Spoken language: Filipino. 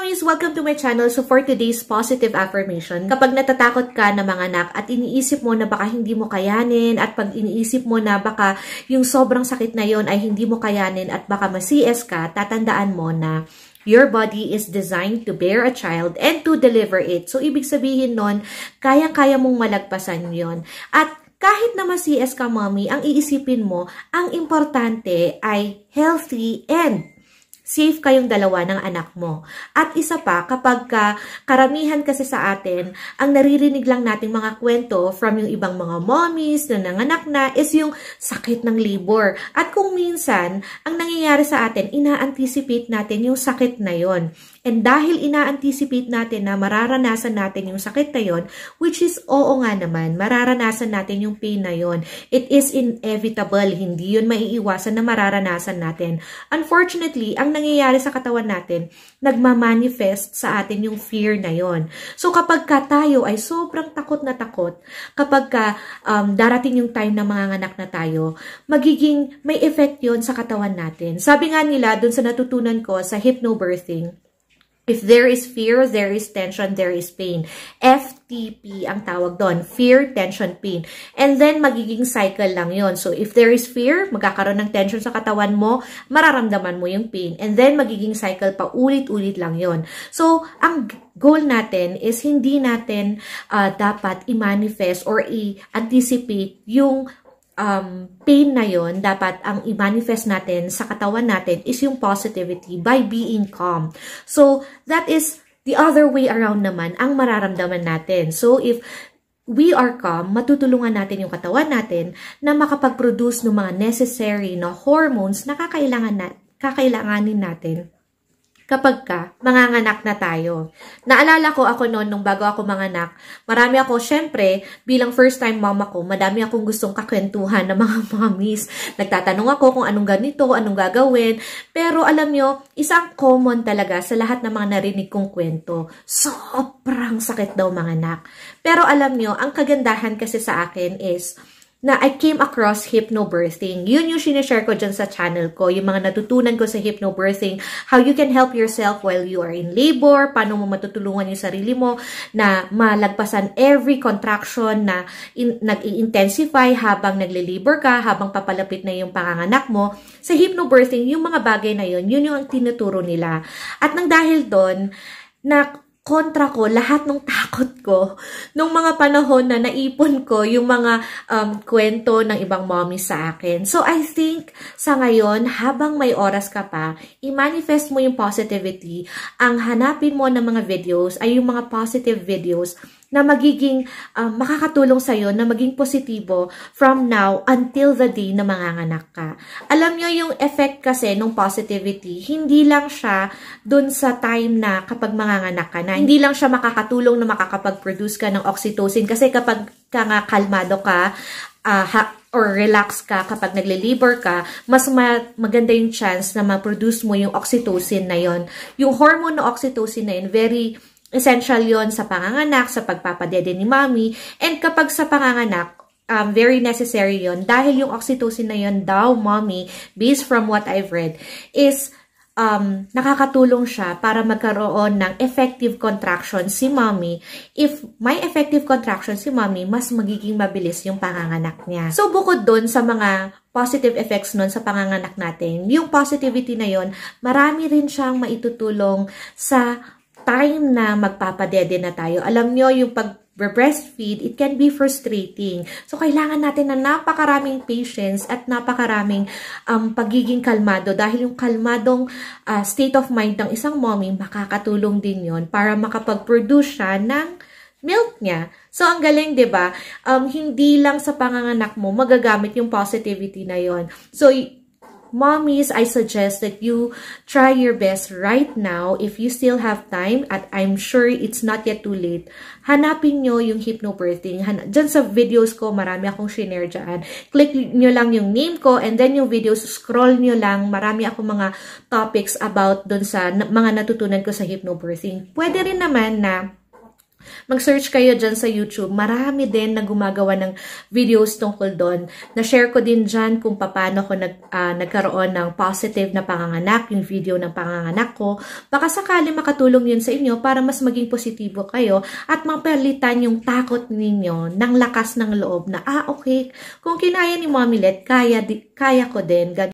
mommies! Welcome to my channel. So for today's positive affirmation, kapag natatakot ka na manganak at iniisip mo na baka hindi mo kayanin at pag iniisip mo na baka yung sobrang sakit na yon ay hindi mo kayanin at baka ma-CS ka, tatandaan mo na your body is designed to bear a child and to deliver it. So ibig sabihin nun, kaya-kaya mong malagpasan yon. At kahit na ma-CS ka, mommy, ang iisipin mo, ang importante ay healthy and safe kayong dalawa ng anak mo. At isa pa, kapag karamihan kasi sa atin, ang naririnig lang nating mga kwento from yung ibang mga mommies na nanganak na is yung sakit ng labor. At kung minsan, ang nangyayari sa atin, ina-anticipate natin yung sakit na yon. And dahil ina-anticipate natin na mararanasan natin yung sakit na yon, which is oo nga naman, mararanasan natin yung pain na yon. It is inevitable, hindi yun maiiwasan na mararanasan natin. Unfortunately, ang nangyayari sa katawan natin, nagmamanifest sa atin yung fear na yon. So kapag tayo ay sobrang takot na takot, kapag darating yung time na manganganak na tayo, magiging may effect yon sa katawan natin. Sabi nga nila, dun sa natutunan ko sa hypnobirthing, if there is fear, there is tension, there is pain. FTP ang tawag doon. Fear, tension, pain. And then, magiging cycle lang yon. So, if there is fear, magkakaroon ng tension sa katawan mo, mararamdaman mo yung pain. And then, magiging cycle pa, ulit-ulit lang yon. So, ang goal natin is hindi natin dapat i-manifest or i-anticipate yung pain na yon. Dapat ang i-manifest natin sa katawan natin is yung positivity by being calm. So, that is the other way around naman ang mararamdaman natin. So, if we are calm, matutulungan natin yung katawan natin na makapag-produce ng mga necessary na hormones na kakailanganin natin kapag manganganak na tayo. Naalala ko ako noon, nung bago ako manganak, marami ako, syempre, bilang first time mama ko, madami akong gustong kakwentuhan ng mga mommies. Nagtatanong ako kung anong ganito, anong gagawin. Pero alam nyo, isang common talaga sa lahat ng mga narinig kong kwento, sobrang sakit daw manganak. Pero alam nyo, ang kagandahan kasi sa akin is, na I came across hypnobirthing. Yun yung sinishare ko dyan sa channel ko. Yung mga natutunan ko sa hypnobirthing. How you can help yourself while you are in labor. Paano mo matutulungan yung sarili mo na malagpasan every contraction na nag-i-intensify habang nagle-labor ka, habang papalapit na yung panganganak mo. Sa hypnobirthing, yung mga bagay na yun, yun yung tinuturo nila. At nang dahil doon, kontra ko lahat ng takot ko nung mga panahon na naipon ko yung mga kwento ng ibang mommy sa akin. So I think sa ngayon, habang may oras ka pa, i-manifest mo yung positivity. Ang hanapin mo ng mga videos ay yung mga positive videos na magiging makakatulong sa'yo na maging positibo from now until the day na manganganak ka. Alam nyo, yung effect kasi ng positivity, hindi lang siya dun sa time na kapag manganganak ka na. Hindi lang siya makakatulong na makakapag-produce ka ng oxytocin kasi kapag nga kalmado ka, or relax ka kapag nagle-labor ka, mas maganda yung chance na ma-produce mo yung oxytocin na yon. Yung hormone na oxytocin na yun, very essential yon sa panganganak, sa pagpapadede ni mommy. And kapag sa panganganak, very necessary yon dahil yung oxytocin na yon daw, mommy, based from what I've read, is nakakatulong siya para magkaroon ng effective contraction si mommy. If may effective contraction si mommy, mas magiging mabilis yung panganganak niya. So, bukod dun sa mga positive effects nun sa panganganak natin, yung positivity na yon, marami rin siyang maitutulong sa time na magpapadede na tayo. Alam nyo, yung pag-breastfeed, it can be frustrating. So, kailangan natin na napakaraming patience at napakaraming pagiging kalmado dahil yung kalmadong state of mind ng isang mommy, makakatulong din yon para makapag-produce siya ng milk niya. So, ang galing, 'di ba? Hindi lang sa panganganak mo magagamit yung positivity na yon. So, mommies, I suggest that you try your best right now if you still have time at I'm sure it's not yet too late. Hanapin nyo yung hypnobirthing. Diyan sa videos ko, marami akong share dyan. Click nyo lang yung name ko and then yung videos, scroll nyo lang. Marami akong mga topics about dun sa mga natutunan ko sa hypnobirthing. Pwede rin naman na Mag-search kayo dyan sa YouTube. Marami din na gumagawa ng videos tungkol doon. Na-share ko din dyan kung paano ko nagkaroon ng positive na panganganak, yung video ng panganganak ko. Baka sakali makatulong yun sa inyo para mas maging positibo kayo at mapalitan yung takot ninyo ng lakas ng loob na, okay, kung kinaya ni Mommy Let, kaya ko din.